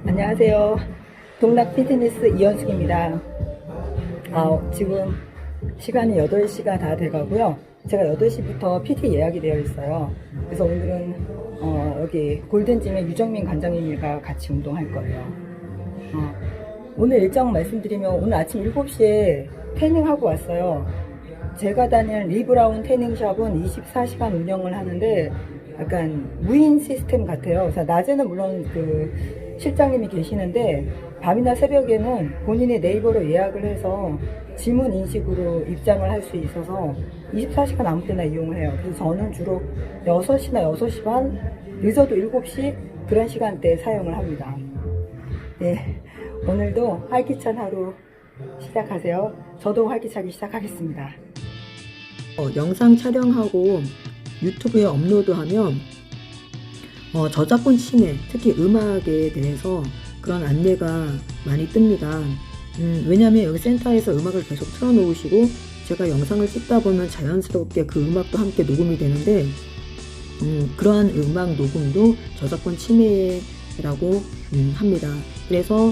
안녕하세요. 동락 피트니스 이현숙입니다. 지금 시간이 8시가 다 돼가고요. 제가 8시부터 PT 예약이 되어 있어요. 그래서 오늘은 여기 골든짐의 유정민 관장님과 같이 운동할 거예요. 오늘 일정 말씀드리면 오늘 아침 7시에 태닝하고 왔어요. 제가 다니는 리브라운 태닝샵은 24시간 운영을 하는데 약간 무인 시스템 같아요. 그래서 낮에는 물론 그 실장님이 계시는데 밤이나 새벽에는 본인의 네이버로 예약을 해서 지문 인식으로 입장을 할 수 있어서 24시간 아무 때나 이용을 해요. 그래서 저는 주로 6시나 6시 반, 늦어도 7시 그런 시간대에 사용을 합니다. 네, 오늘도 활기찬 하루 시작하세요. 저도 활기차게 시작하겠습니다. 영상 촬영하고 유튜브에 업로드하면 저작권 침해, 특히 음악에 대해서 그런 안내가 많이 뜹니다. 왜냐하면 여기 센터에서 음악을 계속 틀어놓으시고 제가 영상을 찍다 보면 자연스럽게 그 음악도 함께 녹음이 되는데 그러한 음악 녹음도 저작권 침해라고 합니다. 그래서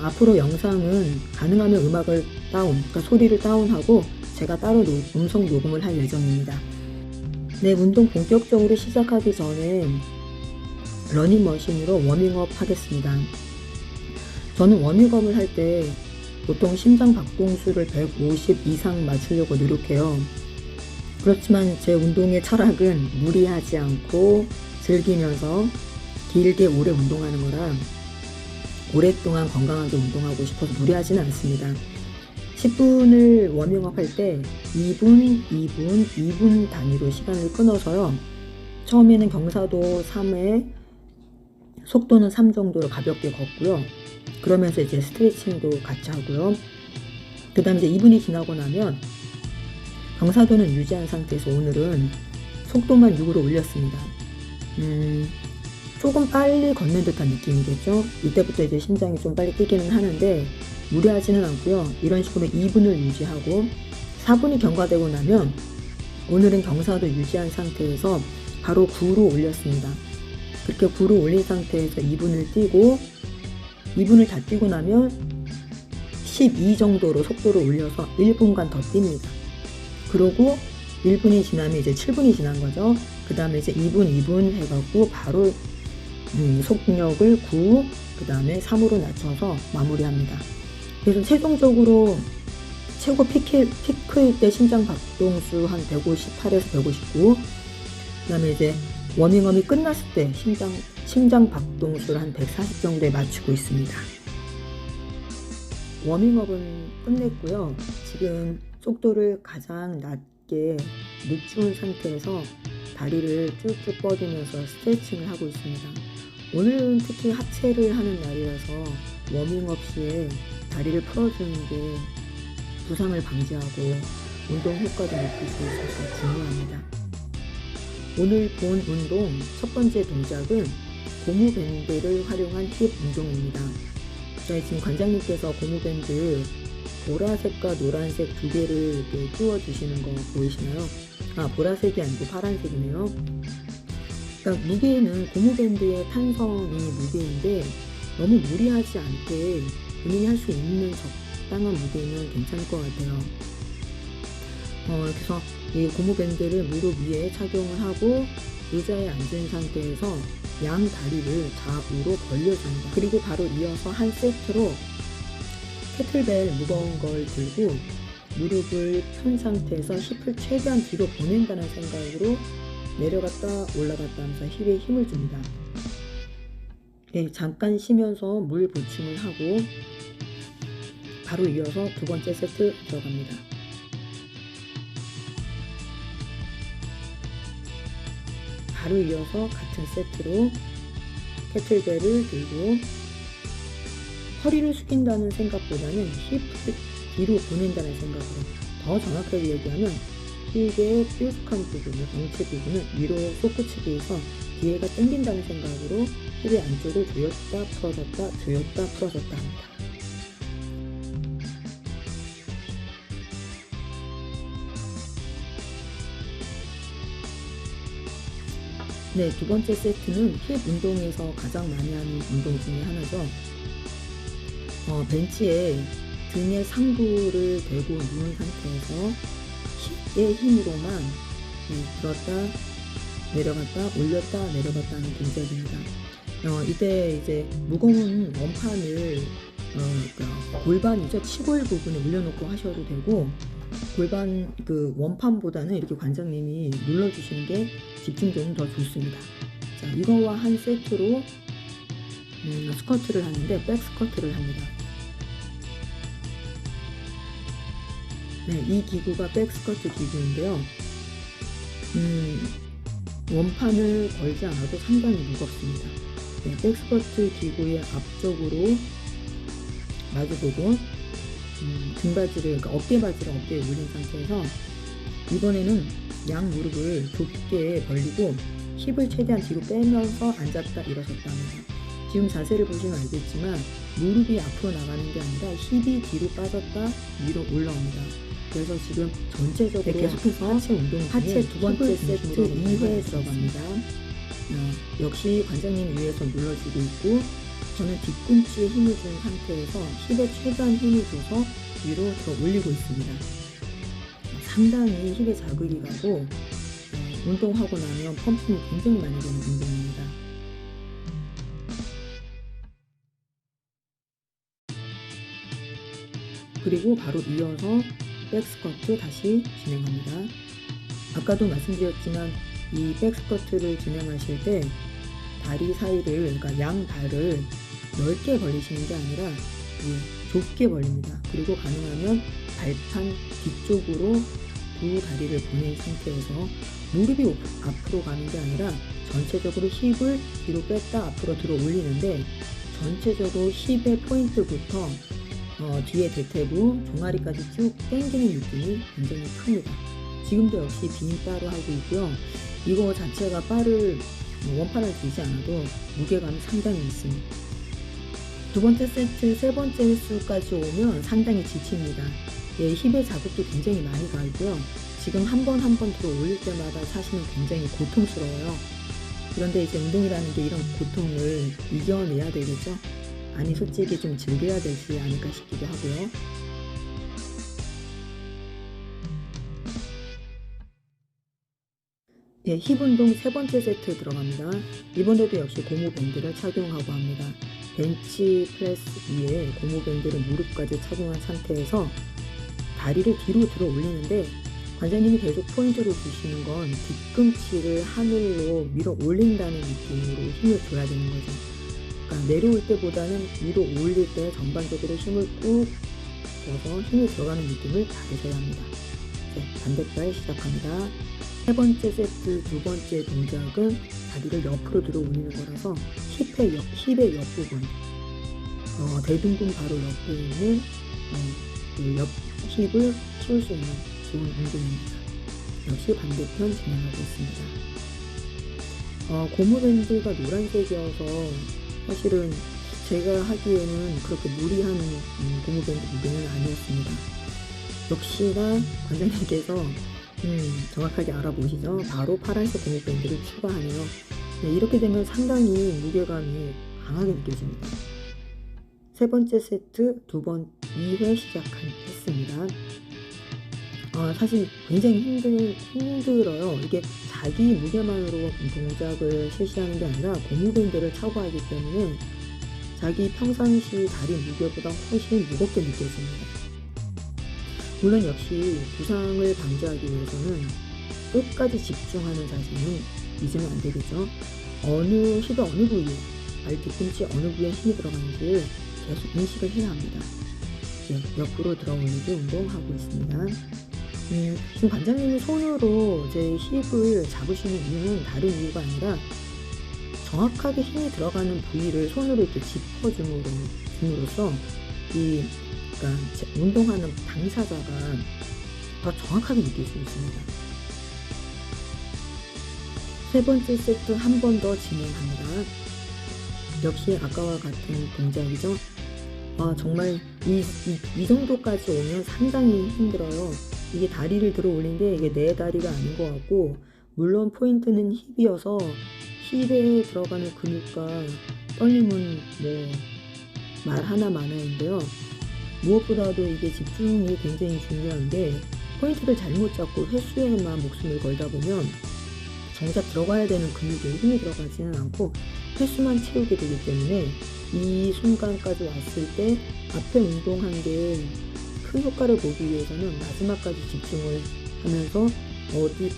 앞으로 영상은 가능하면 음악을 그러니까 소리를 다운하고 제가 따로 음성 녹음을 할 예정입니다. 네, 운동 본격적으로 시작하기 전에 러닝머신으로 워밍업 하겠습니다. 저는 워밍업을 할 때 보통 심장 박동수를 150 이상 맞추려고 노력해요. 그렇지만 제 운동의 철학은 무리하지 않고 즐기면서 길게 오래 운동하는 거라 오랫동안 건강하게 운동하고 싶어서 무리하지는 않습니다. 10분을 워밍업 할 때 2분 단위로 시간을 끊어서요. 처음에는 경사도 3회, 속도는 3 정도로 가볍게 걷고요. 그러면서 이제 스트레칭도 같이 하고요. 그 다음에 이제 2분이 지나고 나면 경사도는 유지한 상태에서 오늘은 속도만 6으로 올렸습니다. 조금 빨리 걷는 듯한 느낌이겠죠. 이때부터 이제 심장이 좀 빨리 뛰기는 하는데 무리하지는 않고요. 이런 식으로 2분을 유지하고 4분이 경과되고 나면 오늘은 경사도 유지한 상태에서 바로 9로 올렸습니다. 그렇게 9로 올린 상태에서 2분을 뛰고 2분을 다 뛰고 나면 12 정도로 속도를 올려서 1분간 더 뜁니다. 그러고 1분이 지나면 이제 7분이 지난 거죠. 그 다음에 이제 2분 해갖고 바로 속력을 9, 그 다음에 3으로 낮춰서 마무리합니다. 그래서 최종적으로 최고 피크일 때 심장 박동수 한 158에서 159, 그 다음에 이제 워밍업이 끝났을 때 심장 박동수를 한 140 정도에 맞추고 있습니다. 워밍업은 끝냈고요. 지금 속도를 가장 낮게 늦춘 상태에서 다리를 쭉쭉 뻗으면서 스트레칭을 하고 있습니다. 오늘은 특히 하체를 하는 날이라서 워밍업 시에 다리를 풀어주는 게 부상을 방지하고 운동 효과도 높일 수 있어서 중요합니다. 오늘 본 운동 첫 번째 동작은 고무밴드를 활용한 힙 운동입니다. 지금 관장님께서 고무밴드 보라색과 노란색 두 개를 끼워 주시는 거 보이시나요? 보라색이 아니고 파란색이네요. 그러니까 무게는 고무밴드의 탄성이 무게인데 너무 무리하지 않게 본인이 할 수 있는 적당한 무게는 괜찮을 것 같아요. 그래서 이 고무밴드를 무릎 위에 착용을 하고 의자에 앉은 상태에서 양 다리를 좌우로 벌려줍니다. 그리고 바로 이어서 한 세트로 캐틀벨 무거운 걸 들고 무릎을 편 상태에서 힙을 최대한 뒤로 보낸다는 생각으로 내려갔다 올라갔다 하면서 힙에 힘을 줍니다. 네, 잠깐 쉬면서 물 보충을 하고 바로 이어서 두 번째 세트 들어갑니다. 바로 이어서 같은 세트로 캐틀벨을 들고 허리를 숙인다는 생각보다는 힙을 뒤로 보낸다는 생각으로, 더 정확하게 얘기하면 힙의 뾰족한 부분을, 엉치 부분을 위로 솟구치기 위해서 뒤에가 당긴다는 생각으로 힙의 안쪽을 조였다 풀어줬다 조였다 풀어줬다 합니다. 네, 두 번째 세트는 힙 운동에서 가장 많이 하는 운동 중에 하나죠. 벤치에 등의 상부를 대고 누운 상태에서 힙의 힘으로만 들었다 내려갔다 올렸다 내려갔다 하는 동작입니다. 이때 이제 무거운 원판을 그러니까 골반이죠, 치골 부분에 올려놓고 하셔도 되고, 골반 그 원판보다는 이렇게 관장님이 눌러주시는 게 집중도는 더 좋습니다. 자, 이거와 한 세트로 스쿼트를 하는데 백 스쿼트를 합니다. 네, 이 기구가 백 스쿼트 기구인데요. 원판을 걸지 않아도 상당히 무겁습니다. 네, 백 스쿼트 기구의 앞쪽으로 마주보고 등받이를, 그러니까 어깨바지를 어깨에 올린 상태에서 이번에는 양 무릎을 좁게 벌리고 힙을 최대한 뒤로 빼면서 앉았다 일어섰다 합니다. 지금 자세를 보시면 알겠지만 무릎이 앞으로 나가는 게 아니라 힙이 뒤로 빠졌다 위로 올라옵니다. 그래서 지금 전체적으로 계속해서 하체 운동 중에 두 번째 세트 2회 들어갑니다. 역시 관장님 위에서 눌러주고 있고, 저는 뒤꿈치에 힘을 준 상태에서 힙에 최대한 힘을 줘서 위로 들어 올리고 있습니다. 상당히 힙에 자극이 가고 운동하고 나면 펌핑이 굉장히 많이 되는 운동입니다. 그리고 바로 이어서 백스쿼트 다시 진행합니다. 아까도 말씀드렸지만 이 백스쿼트를 진행하실 때 다리 사이를, 그러니까 양 발을 넓게 벌리시는 게 아니라 좁게 벌립니다. 그리고 가능하면 발판 뒤쪽으로 두 다리를 보낸 상태에서 무릎이 앞으로 가는 게 아니라 전체적으로 힙을 뒤로 뺐다 앞으로 들어 올리는데, 전체적으로 힙의 포인트부터 뒤에 대퇴부, 종아리까지 쭉 당기는 느낌이 굉장히 큽니다. 지금도 역시 빈 바로 하고 있고요. 이거 자체가 바를 원판을 들지 않아도 무게감이 상당히 있습니다. 두 번째 세트 세 번째 횟수까지 오면 상당히 지칩니다. 예, 힙의 자극도 굉장히 많이 가고요. 지금 한 번 한 번 들어 올릴 때마다 사실은 굉장히 고통스러워요. 그런데 이제 운동이라는 게 이런 고통을 이겨내야 되겠죠. 아니, 솔직히 좀 즐겨야 되지 않을까 싶기도 하고요. 네, 힙 운동 세 번째 세트 들어갑니다. 이번에도 역시 고무밴드를 착용하고 합니다. 벤치 프레스 위에 고무밴드를 무릎까지 착용한 상태에서 다리를 뒤로 들어 올리는데, 관장님이 계속 포인트로 주시는 건 뒤꿈치를 하늘로 밀어 올린다는 느낌으로 힘을 줘야 되는 거죠. 그러니까 내려올 때보다는 위로 올릴 때 전반적으로 힘을 꾹 줘서 힘이 들어가는 느낌을 받으셔야 합니다. 네, 반대발 시작합니다. 세 번째 세트 두 번째 동작은 다리를 옆으로 들어 올리는 거라서 힙의 옆부분, 대둔근 바로 옆에 있는 그 옆 힙을 키울 수 있는 좋은 운동입니다. 역시 반대편 진행하고 있습니다. 고무밴드가 노란색이어서 사실은 제가 하기에는 그렇게 무리한 고무밴드 무게는 아니었습니다. 역시나 관장님께서 정확하게 알아보시죠. 바로 파란색 고무밴드를 추가하네요. 네, 이렇게 되면 상당히 무게감이 강하게 느껴집니다. 세 번째 세트 2회 시작했습니다. 사실 굉장히 힘들어요. 이게 자기 무게만으로 동작을 실시하는 게 아니라 고무밴드를 차고 하기 때문에 자기 평상시 다리 무게보다 훨씬 무겁게 느껴집니다. 물론 역시 부상을 방지하기 위해서는 끝까지 집중하는 자세는 잊으면 안 되겠죠. 어느 부위에, 발 뒤꿈치 어느 부위에 힘이 들어가는지를 계속 인식을 해야 합니다. 네, 옆으로 들어 올리기 운동하고 있습니다. 지금 관장님이 손으로 제 힙을 잡으시는 이유는 다른 이유가 아니라 정확하게 힘이 들어가는 부위를 손으로 이렇게 짚어줌으로써 그러니까 운동하는 당사자가 더 정확하게 느낄 수 있습니다. 세 번째 세트 한 번 더 진행합니다. 역시 아까와 같은 동작이죠. 정말 이 정도까지 오면 상당히 힘들어요. 이게 다리를 들어 올린데 이게 내 다리가 아닌 것 같고, 물론 포인트는 힙이어서 힙에 들어가는 근육과 떨림은 뭐 말 하나 마나인데요. 무엇보다도 이게 집중이 굉장히 중요한데 포인트를 잘못 잡고 횟수에만 목숨을 걸다 보면 정작 들어가야 되는 근육에 힘이 들어가지는 않고 횟수만 채우게 되기 때문에 이 순간까지 왔을 때 앞에 운동한 게 큰 효과를 보기 위해서는 마지막까지 집중을 하면서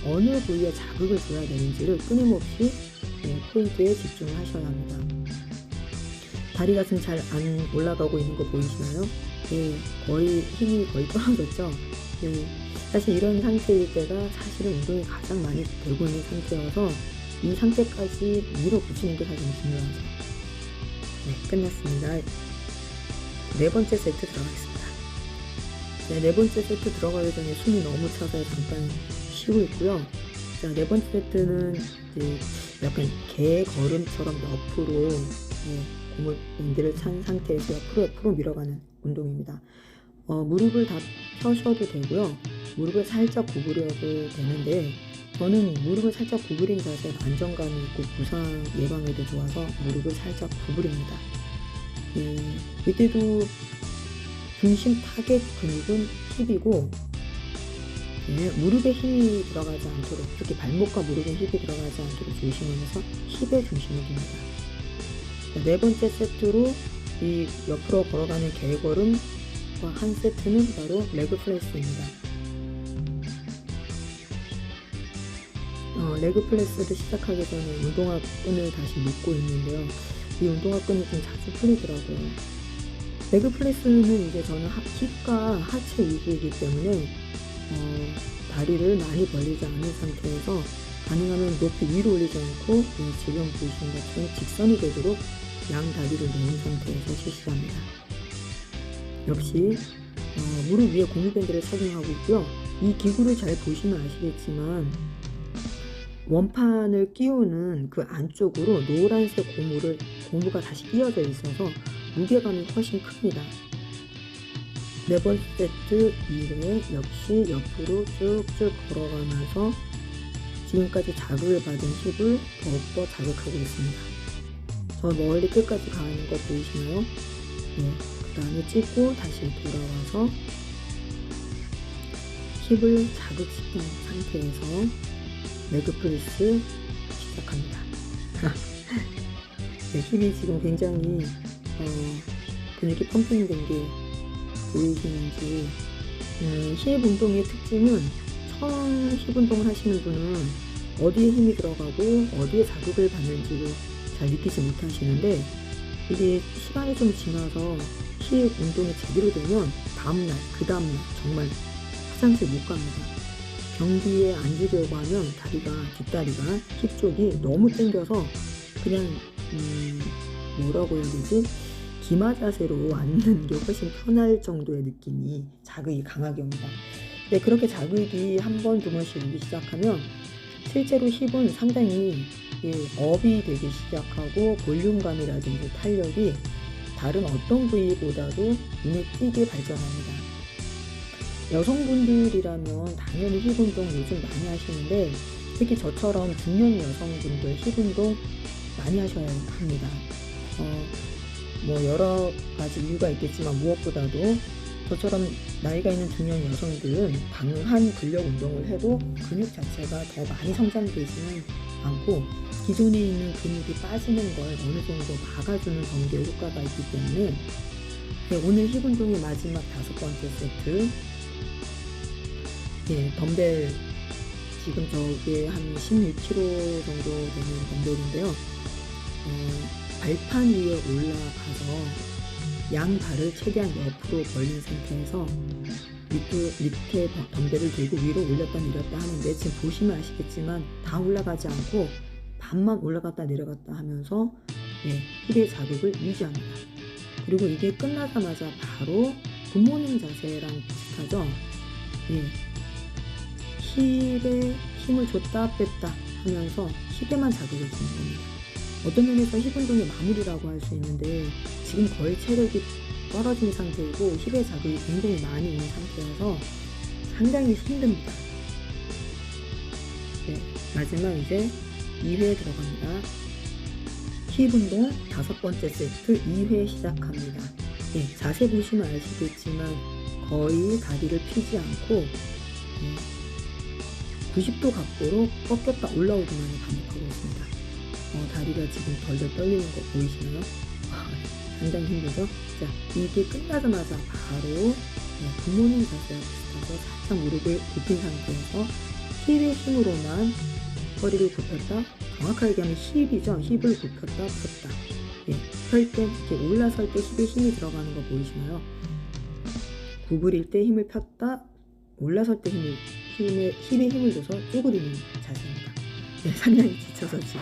어느 부위에 자극을 줘야 되는지를 끊임없이 포인트에 집중을 하셔야 합니다. 다리 가슴 잘 안 올라가고 있는 거 보이시나요? 거의 힘이 거의 떨어졌죠? 사실 이런 상태일 때가 사실은 운동이 가장 많이 되고 있는 상태여서 이 상태까지 밀어붙이는 게 사실 중요하죠. 끝났습니다. 네 번째 세트 들어가겠습니다. 네 번째 세트 들어가기 전에 숨이 너무 차서 잠깐 쉬고 있고요. 자, 네 번째 세트는 이제 약간 개 걸음처럼 옆으로 고무 밴드를 찬 상태에서 옆으로 밀어가는 운동입니다. 무릎을 다 펴셔도 되고요. 무릎을 살짝 구부려도 되는데 저는 무릎을 살짝 구부린 자세가 안정감이 있고 부상 예방에도 좋아서 무릎을 살짝 구부립니다. 이때도 중심 타겟 근육은 힙이고 무릎에 힘이 들어가지 않도록, 특히 발목과 무릎에 힘이 들어가지 않도록 조심하면서 힙에 중심을 둡니다. 네 번째 세트로 이 옆으로 걸어가는 개걸음과 한 세트는 바로 레그 플레스입니다. 레그 플레스를 시작하기 전에 운동화 끈을 다시 묶고 있는데요. 이 운동화 끈이 좀 자주 풀리더라고요. 레그 플레스는 이제 저는 힙과 하체 위주이기 때문에 다리를 많이 벌리지 않은 상태에서 가능하면 높이 위로 올리지 않고 지금 보시는 것처럼 직선이 되도록 양 다리를 놓은 상태에서 실시합니다. 역시 무릎 위에 고무밴드를 착용하고 있고요. 이 기구를 잘 보시면 아시겠지만 원판을 끼우는 그 안쪽으로 노란색 고무가 다시 끼어져 있어서 무게감이 훨씬 큽니다. 네 번째 세트 이후에 역시 옆으로 쭉쭉 걸어가면서 지금까지 자극을 받은 힙을 더욱더 자극하고 있습니다. 저 멀리 끝까지 가는 거 보이시나요? 그 다음에 찍고 다시 돌아와서 힙을 자극시킨 상태에서 레그 프레스 시작합니다. 힙이 지금 굉장히 근육이 펌핑된 게 보이시는지, 힙 운동의 특징은 처음 힙 운동을 하시는 분은 어디에 힘이 들어가고 어디에 자극을 받는지를 잘 느끼지 못하시는데 이게 시간이 좀 지나서 힙 운동이 제대로 되면 그 다음날 정말 화장실 못 갑니다. 경기에 앉으려고 하면 뒷다리가 힙 쪽이 너무 당겨서 그냥 뭐라고 해야 되지? 기마 자세로 앉는 게 훨씬 편할 정도의 느낌이, 자극이 강하게 옵니다. 그렇게 자극이 한 번, 두 번씩 오기 시작하면 실제로 힙은 상당히 업이 되기 시작하고 볼륨감이라든지 탄력이 다른 어떤 부위보다도 눈에 띄게 발전합니다. 여성분들이라면 당연히 힙 운동 요즘 많이 하시는데 특히 저처럼 중년 여성분들 힙 운동 많이 하셔야 합니다. 여러 가지 이유가 있겠지만 무엇보다도 저처럼 나이가 있는 중년 여성들은 강한 근력 운동을 해도 근육 자체가 더 많이 성장되지는 않고 기존에 있는 근육이 빠지는 걸 어느 정도 막아주는 정도의 효과가 있기 때문에 오늘 힙 운동의 마지막 5번째 세트, 덤벨 지금 저게 한 16kg 정도 되는 덤벨인데요. 발판 위에 올라가서 양 발을 최대한 옆으로 벌린 상태에서 밑에 덤벨을 들고 위로 올렸다 내렸다 하는데 지금 보시면 아시겠지만 다 올라가지 않고 반만 올라갔다 내려갔다 하면서 힙의 자극을 유지합니다. 그리고 이게 끝나자마자 바로 굿모닝 자세랑 비슷하죠. 힙에 힘을 줬다 뺐다 하면서 힙에만 자극을 주는 겁니다. 어떤 면에서 힙 운동의 마무리라고 할 수 있는데 지금 거의 체력이 떨어진 상태이고 힙의 자극이 굉장히 많이 있는 상태여서 상당히 힘듭니다. 마지막 이제 2회 들어갑니다. 힙 운동 5번째 세트 2회 시작합니다. 예, 자세 보시면 아시겠지만 거의 다리를 펴지 않고 90도 각도로 꺾였다 올라오기만을 반복하고 있습니다. 다리가 지금 덜덜 떨리는 거 보이시나요? 상당히 힘들죠? 자, 이게 끝나자마자 바로 굿모닝 자세와 비슷해서 살짝 무릎을 굽힌 상태에서 힙의 힘으로만 허리를 굽혔다, 정확하게 얘기하면 힙이죠. 힙을 굽혔다 폈다. 예, 펼 때, 이렇게 올라설 때 힙에 힘이 들어가는 거 보이시나요? 구부릴 때 힘을 폈다, 올라설 때 힙에 힘을 줘서 쪼그리는 자세입니다. 네, 상당히 지쳐서 지금.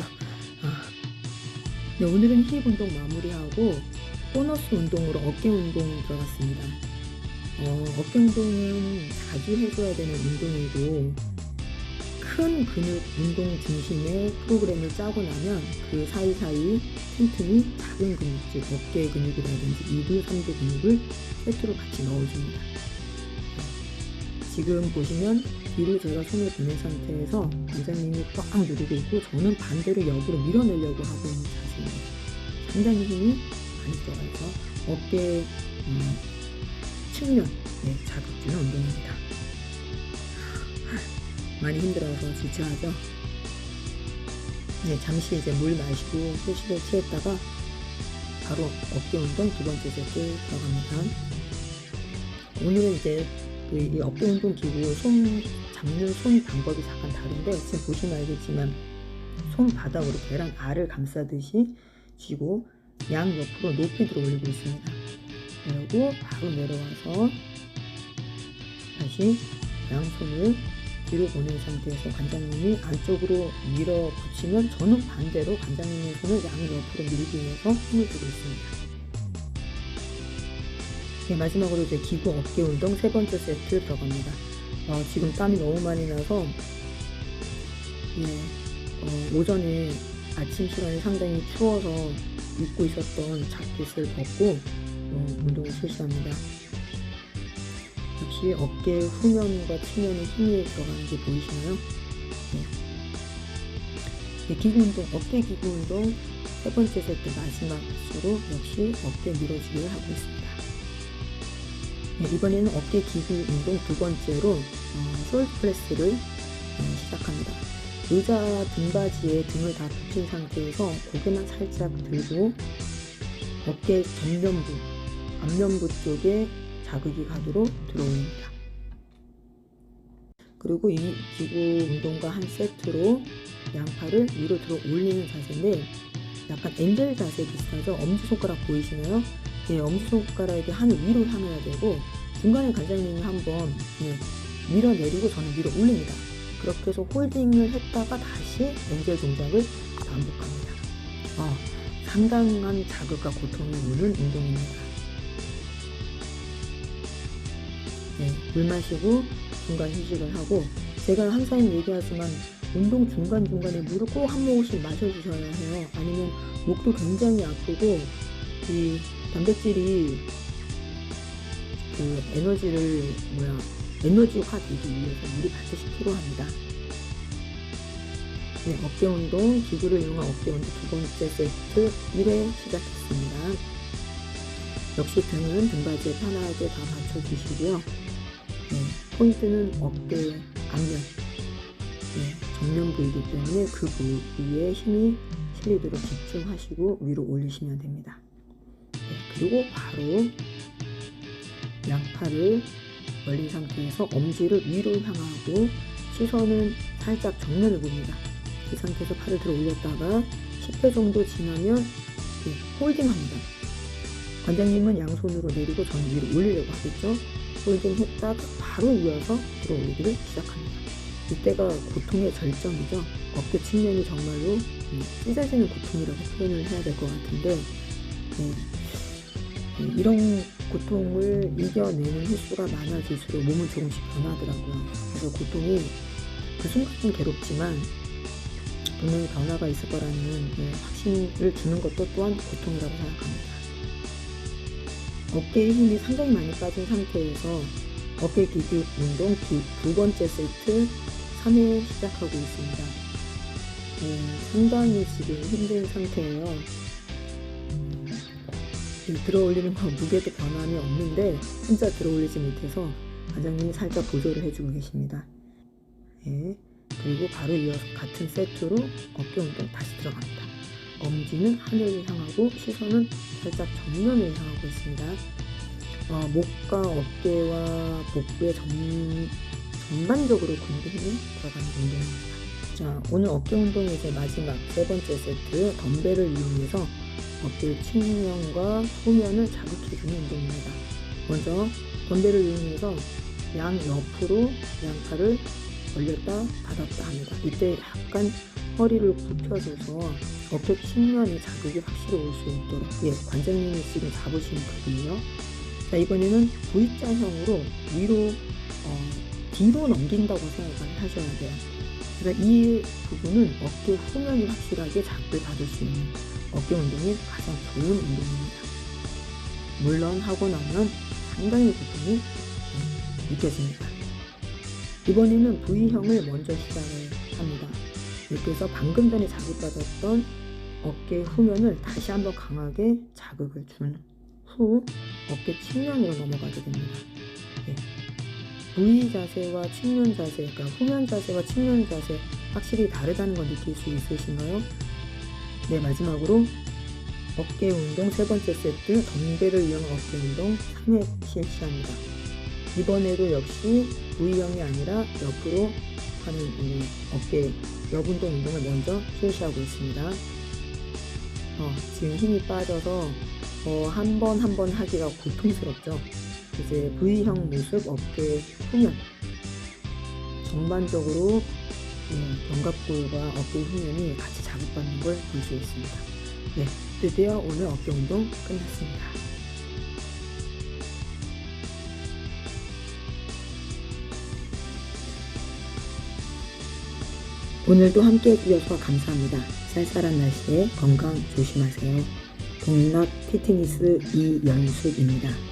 네, 오늘은 힙 운동 마무리하고 보너스 운동으로 어깨 운동 들어갔습니다. 어깨 운동은 자주 해줘야 되는 운동이고, 큰 근육 운동 중심의 프로그램을 짜고 나면 그 사이사이 틈틈이 작은 근육질, 어깨 근육이라든지 2두, 3두 근육을 세트로 같이 넣어줍니다. 지금 보시면 뒤로 제가 손을 보낸 상태에서 원장님이 꽉 누르고 있고, 저는 반대로 역으로 밀어내려고 하고 있는 자세입니다. 상당히 힘이 많이 들어가서 어깨 측면 자극 주는 운동입니다. 많이 힘들어서 지쳐하죠. 네, 잠시 이제 물 마시고 휴식을 취했다가 바로 어깨 운동 2번째 세트 들어갑니다. 오늘은 이제 이 어깨 운동 기구 잡는 손 방법이 잠깐 다른데, 지금 보시면 알겠지만 손바닥으로 계란 알을 감싸듯이 쥐고 양 옆으로 높이 들어 올리고 있습니다. 그리고 바로 내려와서 다시 양손을 뒤로 보낸 상태에서 관장님이 안쪽으로 밀어붙이면 저는 반대로 관장님의 손을 양 옆으로 밀기 위해서 힘을 주고 있습니다. 네, 마지막으로 이제 기구 어깨 운동 3번째 세트 들어갑니다. 지금 땀이 너무 많이 나서 오전에 아침 시간에 상당히 추워서 입고 있었던 자켓을 벗고 운동을 실시합니다. 역시 어깨 후면과 측면에 힘이 들어가는 게 보이시나요? 네, 기구 운동, 어깨 기구 운동 3번째 세트 마지막 수로 역시 어깨 밀어주기를 하고 있습니다. 네, 이번에는 어깨 기구 운동 2번째로 숄더 프레스를 시작합니다. 의자 등받이에 등을 다 붙인 상태에서 고개만 살짝 들고 어깨 전면부, 앞면부 쪽에 자극이 가도록 들어올립니다. 그리고 이 기구 운동과 한 세트로 양팔을 위로 들어 올리는 자세인데, 약간 엔젤 자세 비슷하죠? 엄지손가락 보이시나요? 네, 엄지손가락이 하늘 위로 향해야 되고, 중간에 관장님이 한번 밀어내리고 저는 위로 올립니다. 그렇게 해서 홀딩을 했다가 다시 엔젤 동작을 반복합니다. 상당한 자극과 고통이 오는 운동입니다. 네, 물 마시고 중간 휴식을 하고, 제가 항상 얘기하지만 운동 중간중간에 물을 꼭 한 모금씩 마셔주셔야 해요. 아니면 목도 굉장히 아프고 이 단백질이 그 에너지화 되기 위해서 물이 반드시 필요합니다. 네, 어깨 운동, 기구를 이용한 어깨 운동 2번째 세트 1회 시작했습니다. 역시 등은 등받이에 편하게 다 받쳐주시고요. 포인트는 어깨 앞면, 정면 부위이기 때문에 그 부위에 힘이 실리도록 집중하시고 위로 올리시면 됩니다. 그리고 바로 양팔을 벌린 상태에서 엄지를 위로 향하고 시선은 살짝 정면을 봅니다. 그 상태에서 팔을 들어 올렸다가 10회 정도 지나면 홀딩합니다. 관장님은 양손으로 내리고 저는 위로 올리려고 하겠죠. 홀딩 했다가 바로 이어서 들어 올리기를 시작합니다. 이때가 고통의 절정이죠. 어깨 측면이 정말로 찢어지는 고통이라고 표현을 해야 될 것 같은데, 이런 고통을 이겨내는 횟수가 많아질수록 몸은 조금씩 변하더라고요. 그래서 고통이 그 순간은 괴롭지만 분명히 변화가 있을 거라는 확신을 주는 것도 또한 고통이라고 생각합니다. 어깨에 힘이 상당히 많이 빠진 상태에서 어깨 기구 운동 2번째 세트 3회 시작하고 있습니다. 상당히 지금 힘든 상태예요. 들어올리는 거 무게도 변함이 없는데 혼자 들어올리지 못해서 관장님이 살짝 보조를 해주고 계십니다. 네. 그리고 바로 이어서 같은 세트로 어깨 운동 다시 들어갑니다. 엄지는 하늘을 향하고 시선은 살짝 정면을 향하고 있습니다. 목과 어깨와 복부의 전반적으로 근육에 힘이 들어가는 운동입니다. 자, 오늘 어깨 운동의 이제 마지막 세 번째 세트, 덤벨을 이용해서 어깨 측면과 후면을 자극해주는 운동입니다. 먼저 덤벨을 이용해서 양 옆으로 양팔을 올렸다 닫았다 합니다. 이때 약간 허리를 굽혀줘서 어깨 측면이 자극이 확실히 올 수 있도록, 관장님이 지금 잡으신 부분이요. 자, 이번에는 V자형으로 위로 뒤로 넘긴다고 생각을 하셔야 돼요. 그래서 이 부분은 어깨 후면이 확실하게 자극을 받을 수 있는 어깨 운동이 가장 좋은 운동입니다. 물론 하고 나면 상당히 고통이 느껴집니다. 이번에는 V형을 먼저 시작을 합니다. 이렇게 해서 방금 전에 자극받았던 어깨 후면을 다시 한번 강하게 자극을 준 후 어깨 측면으로 넘어가게 됩니다. V 자세와 측면 자세, 그러니까 후면 자세와 측면 자세 확실히 다르다는 걸 느낄 수 있으신가요? 네, 마지막으로 어깨 운동 세 번째 세트, 덤벨을 이용한 어깨 운동 3회 실시합니다. 이번에도 역시 V형이 아니라 옆으로 하는 어깨 옆 운동을 먼저 실시하고 있습니다. 지금 힘이 빠져서 한 번 하기가 고통스럽죠. 이제 V형 모습 어깨 후면 전반적으로 견갑골과 어깨 후면이 같이 자극받는 걸 볼 수 있습니다. 네, 드디어 오늘 어깨 운동 끝났습니다. 오늘도 함께 해주셔서 감사합니다. 쌀쌀한 날씨에 건강 조심하세요. 동락 피트니스 이연숙입니다.